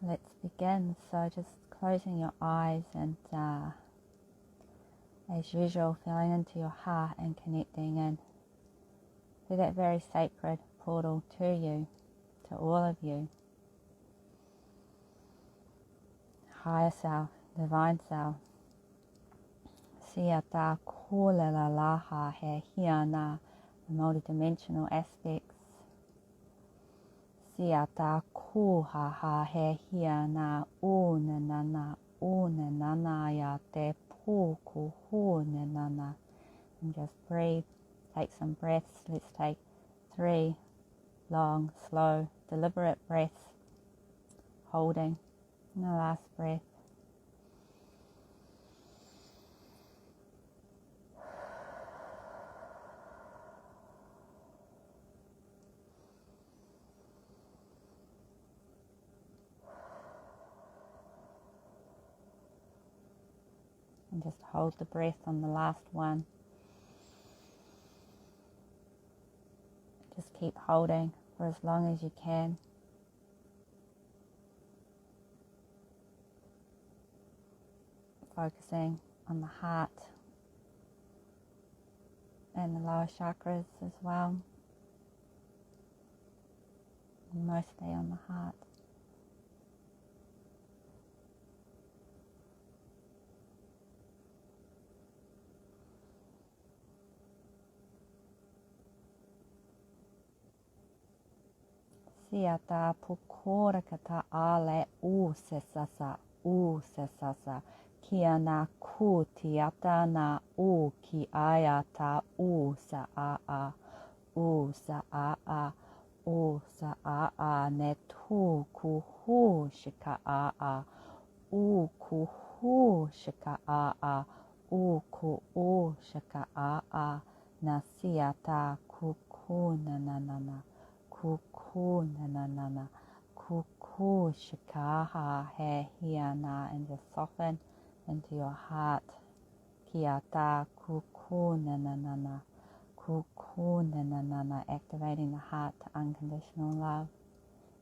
let's begin. So just closing your eyes and as usual feeling into your heart and connecting in to that very sacred portal to you, to all of you. Higher self, divine self. Siata kulela laha he hiana, the multidimensional aspects. Siata kuhaha he hiana unanana ya te puku hunanana. And just breathe, take some breaths. Let's take 3 long, slow, deliberate breaths, holding. And the last breath. And just hold the breath on the last one. Just keep holding for as long as you can. Focusing on the heart and the lower chakras as well. And mostly on the heart. Siata pukora kata ale sesasa kia na ku tiata na ki ayata sa a ne tu ku hu shika ku hu shika ku shika na siata kuku na kuku shikaha he hiana, and just soften into your heart. Kiata kuku activating the heart to unconditional love.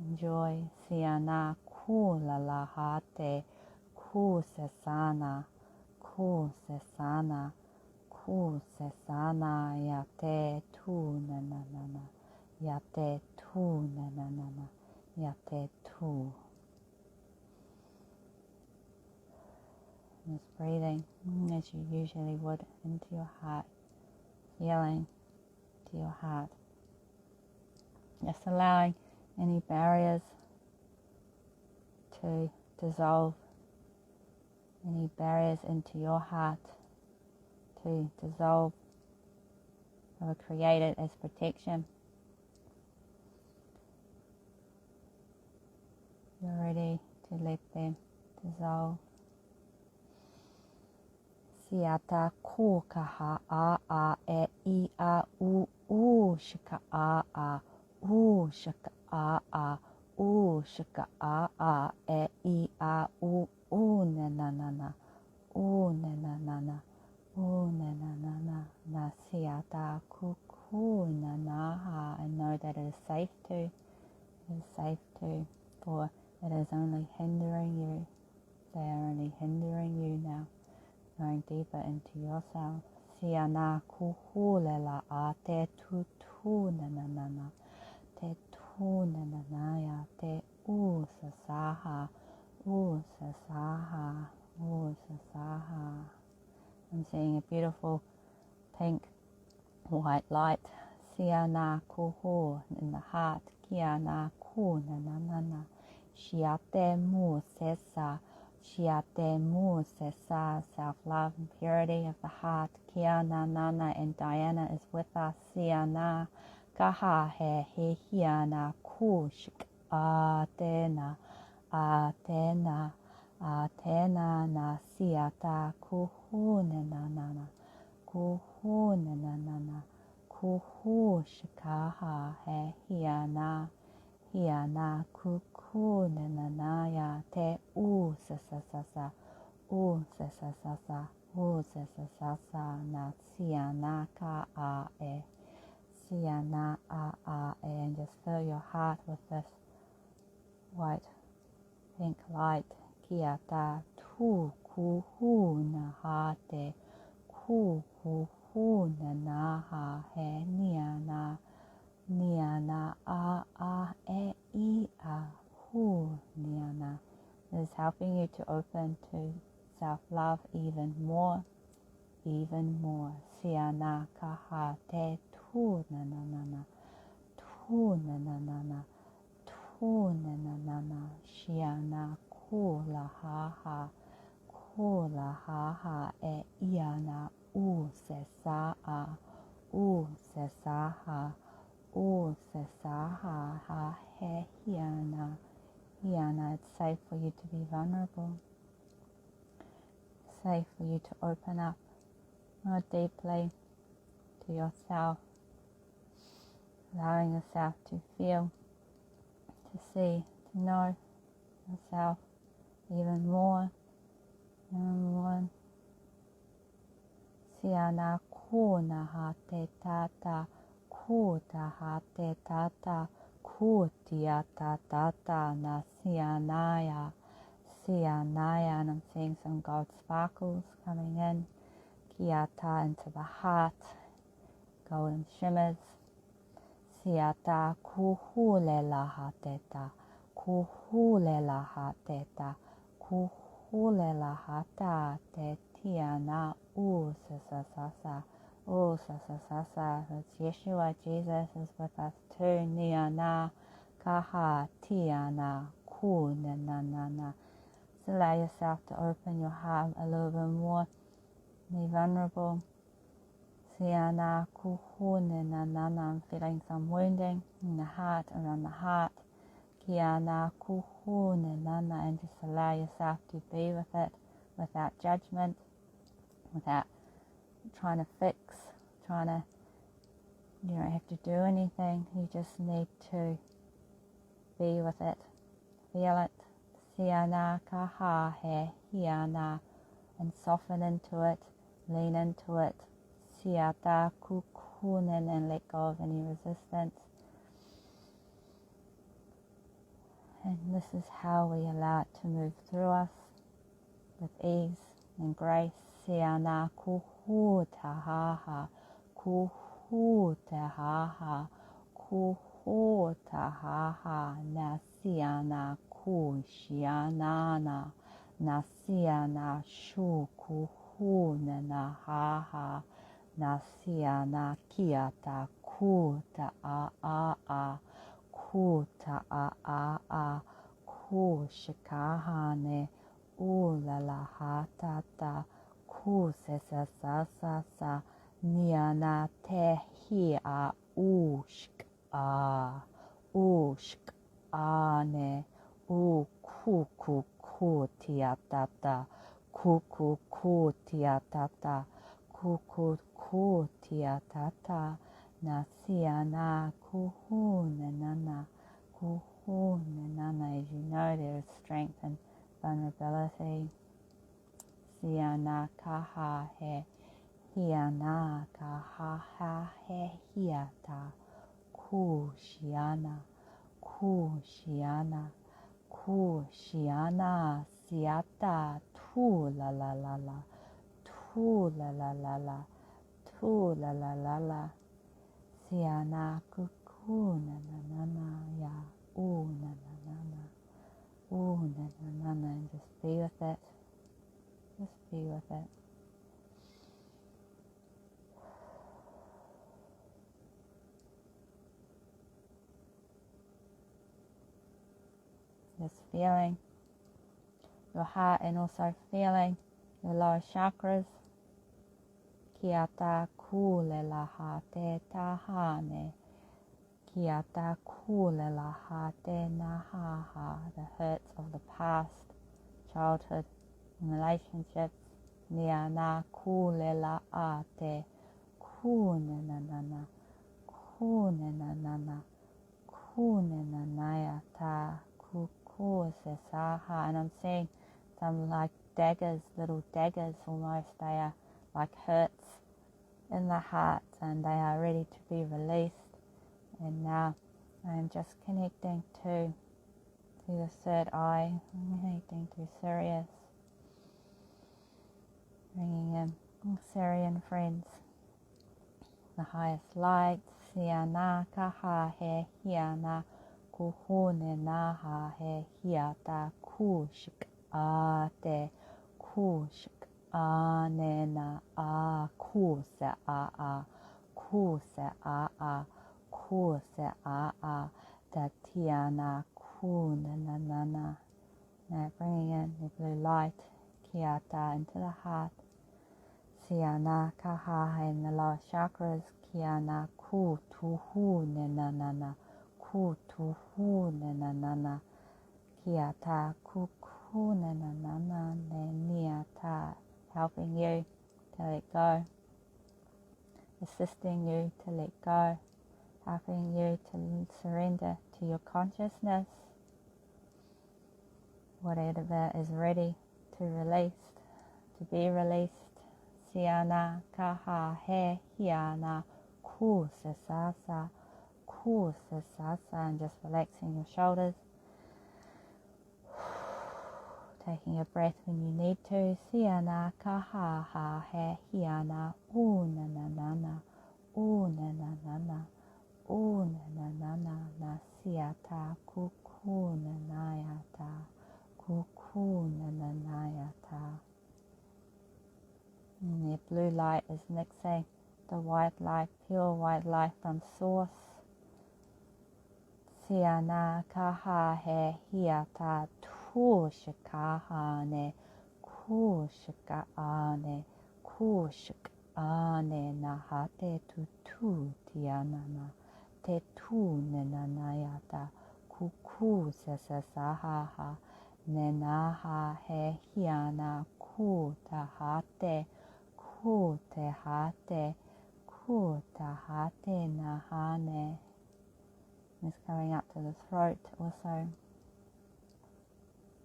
Enjoy. Siana kula lahate kusesana yate tu yate tu yate tu. Just breathing as you usually would into your heart, feeling to your heart. Just allowing any barriers to dissolve, any barriers into your heart to dissolve, that were created as protection. You're ready to let them dissolve. Siata kukaha e I shika shika shika e I na siata kuku nanaha. I know that it is safe to, for it is only hindering you. They are only hindering you now. Going deeper into yourself. Siana kuhulela te tutu nanana. Te tu nananaya. Te usasaha. I'm seeing a beautiful pink white light. Siana kuhu in the heart. Kiana ku nanana. Shiate mu sesa. Shiate mu sesa. Self-love and purity of the heart. Kiana nana, and Diana is with us. Siana kaha he hiana kushik atena na siata kuhu nanana. Kuhu shikaha he hiana kuku nananaya te sesasa na siana ka siana and just fill your heart with this white pink light. Kia ta tu ku hu na ha te ku hu na na ha he nia na a e I a hu nia na. This is helping you to open to self-love even more. Siana kaha te tu na na na na. Tu na na na na. Tu na na na na. Shiana ku la ha. Ku la ha e iana u se sa a. U se sa ha. U se sa ha he hiana. Hiana, it's safe for you to be vulnerable. Safe for you to open up more deeply to yourself, allowing yourself to feel, to see, to know yourself even more. Siana ku na ha te tata, ku ta ha te tata, ku tia ta tata na sianaya. Sianaya, and I'm seeing some gold sparkles coming in. Kiata into the heart, golden shimmers. Siata kuhule la hateta, kuhule la hateta, kuhule la hata te tiana u sa sa sa. Oh, sa sa sa sa. That's Yeshua, Jesus is with us too. Niana kaha tiana ku na na na na. So allow yourself to open your heart a little bit more. Be vulnerable. Siana kuhune na na na. I'm feeling some wounding in the heart, around the heart. Kiana kuhune na na, and just allow yourself to be with it without judgment, without trying to fix, you don't have to do anything. You just need to be with it, feel it. Siana kaha he hiana, and soften into it, lean into it. Siata kukunen, and let go of any resistance. And this is how we allow it to move through us with ease and grace. Siana kuhu tahaha, kuhu tahaha, kuhu tahaha, nasiana ku shianana, nasiana shu kuhu nanahaha, nasiana kiata ku ta a. Ku ta a, ku shikahane, u la la ha ta ta, ku se sa sa sa sa, niana te hi a ushk a ne, u ku tia ta ta, ku tia ta ta, ku tia ta ta. Nasiana kuhu na kuhu na. As you know, there is strength and vulnerability. Siana kaha he hiana kaha he hiata ku shiana siata tu la la la la tu la la la la tu la la la la. Siana kuku na na na na ya u na na na na u na na na na, and just be with it. Just be with it. Just feeling your heart and also feeling your lower chakras. Kiata kule la ha te tahane. Kiata kule la ha te nahaha. The hurts of the past, childhood, and relationships. Nia na kule la a te. Kune na na na. Kune na na na. Kune na na ya ta. Kuku se saha. And I'm seeing some like daggers, little daggers almost. They are like hurts in the heart, and they are ready to be released. And now I am just connecting to See the third eye, connecting to Sirius, bringing in Sirian friends, the highest light. Siana kaha he hiana kuhune naha he hiata kushik ate kushik anena a kuse a kuse a kuse a tatiana kunanana. Now bringing in the blue light kiata into the heart. Siana kaha in the lower chakras. Kiana ku tuhu nenanana ku tuhu nenanana kiata kuku nenanana neniata, helping you to let go, assisting you to let go, helping you to surrender to your consciousness, whatever is ready to be released. Siana kaha he hiana kusasasa, and just relaxing your shoulders, taking a breath when you need to. Siana kaha ha he hiana unanana unanana unanana nasiata kukunanayata kukunanayata. And the blue light is mixing the white light, pure white light from source. Siana kaha he hiata tushikahane kushikaane kushikaane nahate tutu tianana te tu nenanayata kuku sesasahaha nenaha he hiana kutahate kutahate kutahate nahane. It's coming up to the throat also,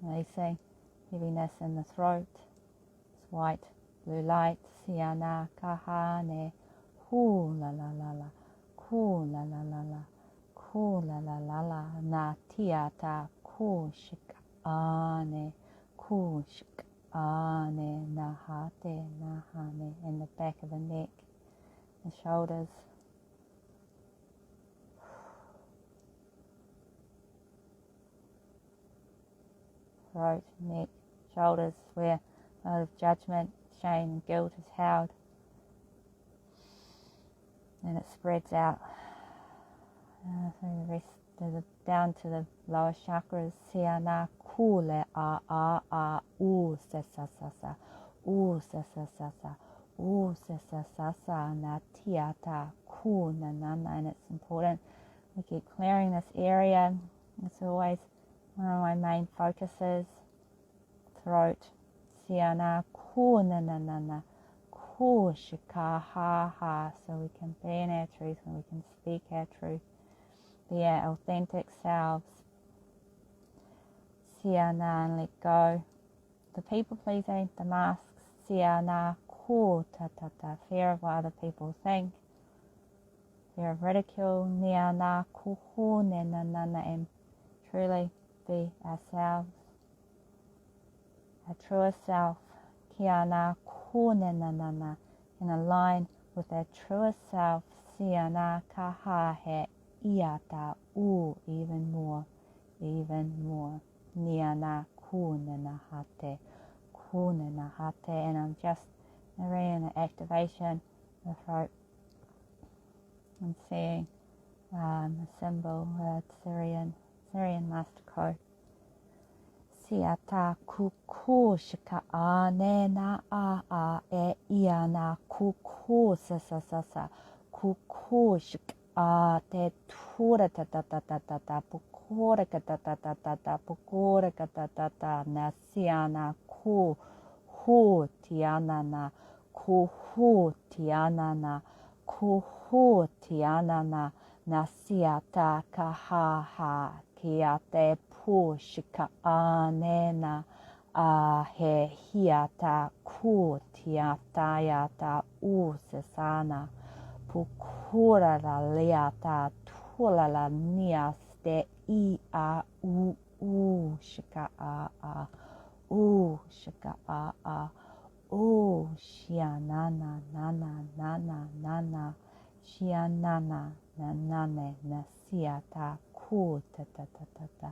releasing heaviness in the throat. It's white, blue light. Siana kahane hu la la la la ku la la la la ku la la la la na tiata kushik ane nahate nahane, in the back of the neck, the shoulders, throat, neck, shoulders, where a lot of judgment, shame and guilt is held. And it spreads out through the rest down to the lower chakras. Siana kule u sesasasa u sesasasa u sesasasa na tiata ku nanana. And it's important we keep clearing this area. It's always one of my main focuses. Throat. Siana ku nanana ku shikaha, so we can be in our truth and we can speak our truth. Be our authentic selves. Siana, and let go the people pleasing, the masks. Siana ku tatata, fear of what other people think, fear of ridicule. Niana kuhu nenanana, and truly be ourselves, our truest self. Kiana ku nenanana, and align with our truest self. Siana kaha he iata u, even more. Niana kunenahate, and I'm just reading the activation of the throat. I'm seeing a symbol, Sirian master code. Siata kuku shika ane na a e iana kuku sasa kuku shika te tura ta pukura ta pukura ta na siana ku hu tiana na siata kaha kia te pushika anena a he hiata ku tiata usesana pukura la leata tula la nias te I a u ooh, shika ah ah, ooh, shika ah ah, ooh, shia na na na na na na na na, shia na na na na ne na sia ta ku ta ta ta ta ta,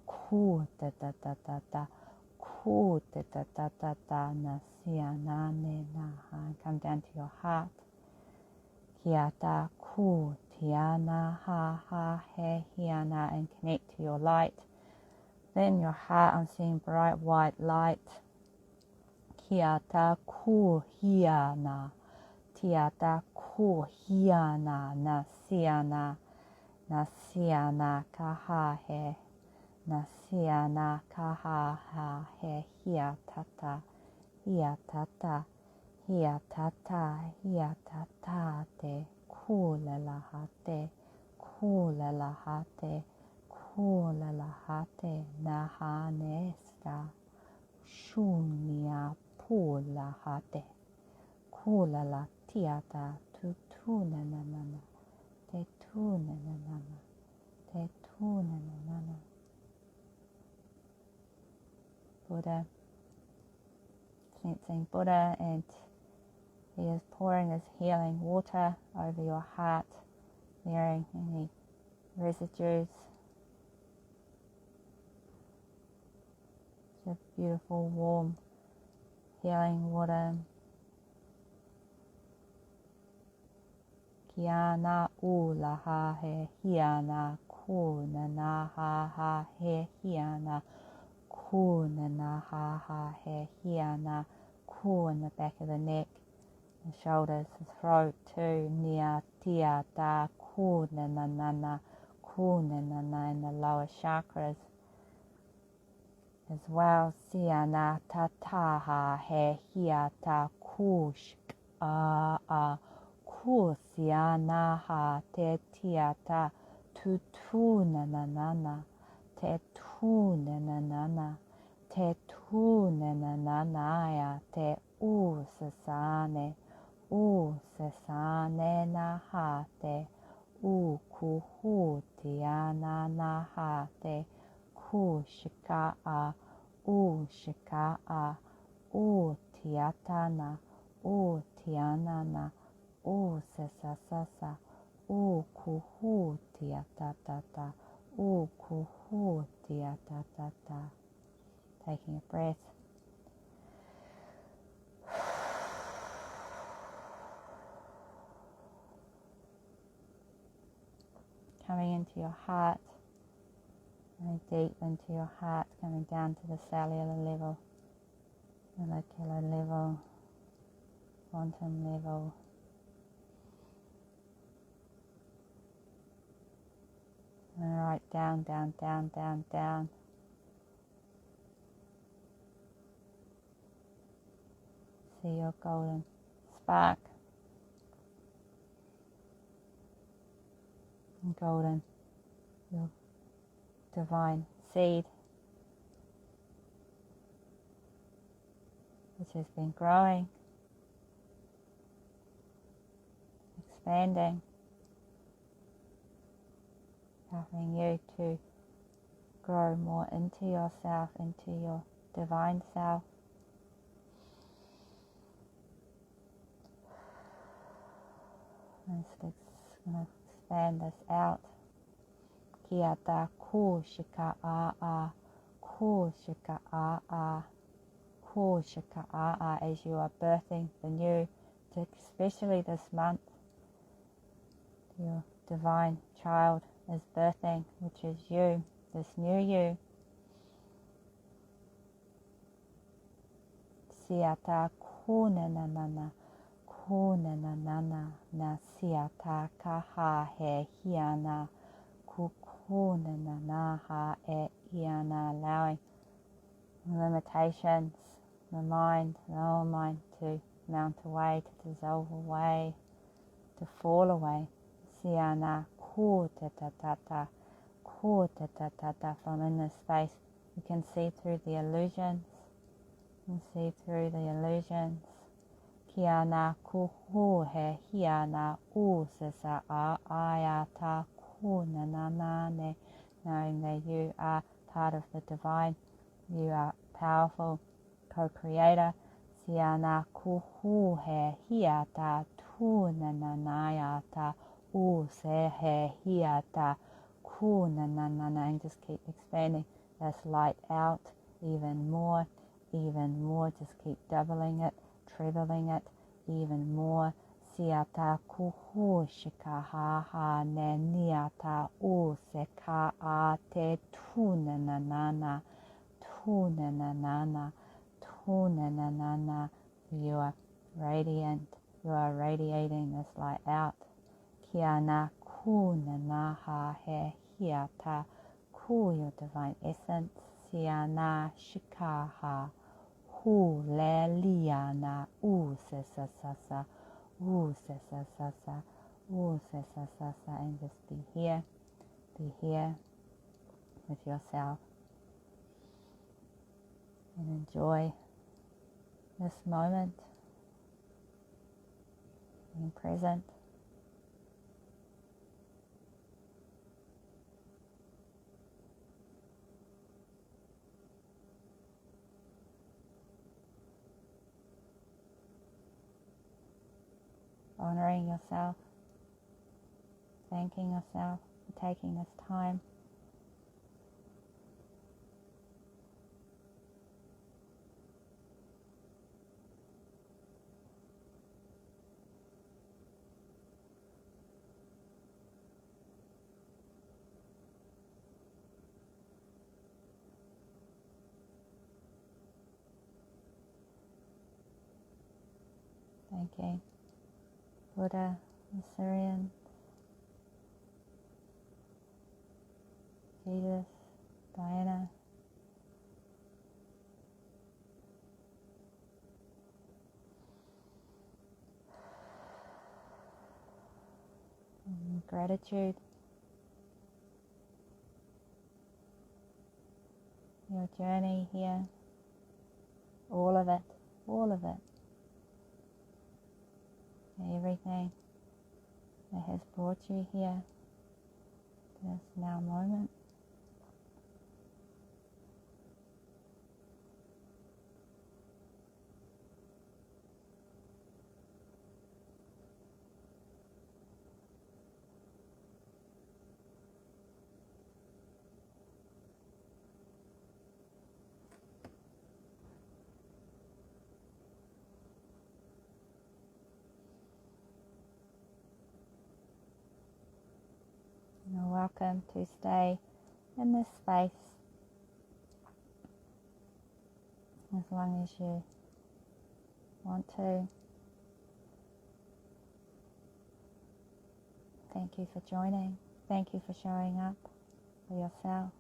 ku ta ta ta ta ta, ku ta ta ta ta ta na sia na ne na ha. Come down to your heart. Kia ta ku tiana ha ha he hiana, and connect to your light. Then your heart, I'm seeing bright white light. Kia ta ku hiana, tia ta ku hiana na siana ka ha he, na siana ka ha he hia tata, hia tata. Hia tata te kula la hate, kula la hate, kula la hate na hanesta, shunia pula hate, kula la tiata tutuna nanana, te tuna nanana, te tuna nanana. Buddha, sensing Buddha, and he is pouring his healing water over your heart, clearing any residues. It's a beautiful, warm, healing water. Kiana ulaha he hiana, kuna na ha he hiana, kuna na ha he hiana, ku in the back of the neck, the shoulders, the throat too, nia tia ta ku na na na in the lower chakras as well. Siana ta taha he hiata kush a ku siana ha te tiata tutu na na te tu na te tu na ya te sesane na ha te kuhu tiana na ha te ku shika a tiatana tianana sesasasa kuhu tiatatata kuhu tiatatata. Taking a breath. Coming into your heart, very deep into your heart, coming down to the cellular level, molecular level, quantum level. And right down. See your golden spark, and golden, your divine seed, which has been growing, expanding, helping you to grow more into yourself, into your divine self. And it's going to expand this out. Kia ta ku shika a ku shika a ku shika a, as you are birthing the new, especially this month, your divine child is birthing, which is you, this new you. Siata kuna na siata kaha he hiana kukuna na ha e hiana, allowing limitations, the mind, the old mind, to mount away, to dissolve away, to fall away. Siana ku ta ta ta from inner space. You can see through the illusions. You can see through the illusions. Kiana kuhu he hiana sesa a ayata ku na ne, knowing that you are part of the divine. You are powerful co-creator. Siana kuhu he hiata tunanayata u se he hiata kunanana, and just keep expanding this light out even more, just keep doubling it, trebling it even more. Siata kuhu shikaha ne niata u seka a te tunanana. You are radiant. You are radiating this light out. Kiana kunanaha he hiata ku, your divine essence. Siana shikaha hu le liana u sesasasa u sesasasa u sesasasa, and just be here with yourself. And enjoy this moment, being present. Honoring yourself, thanking yourself for taking this time. Thanking Buddha, the Sirians, Jesus, Diana, and gratitude, your journey here, all of it, everything that has brought you here to this now moment. You're welcome to stay in this space as long as you want to. Thank you for joining. Thank you for showing up for yourself.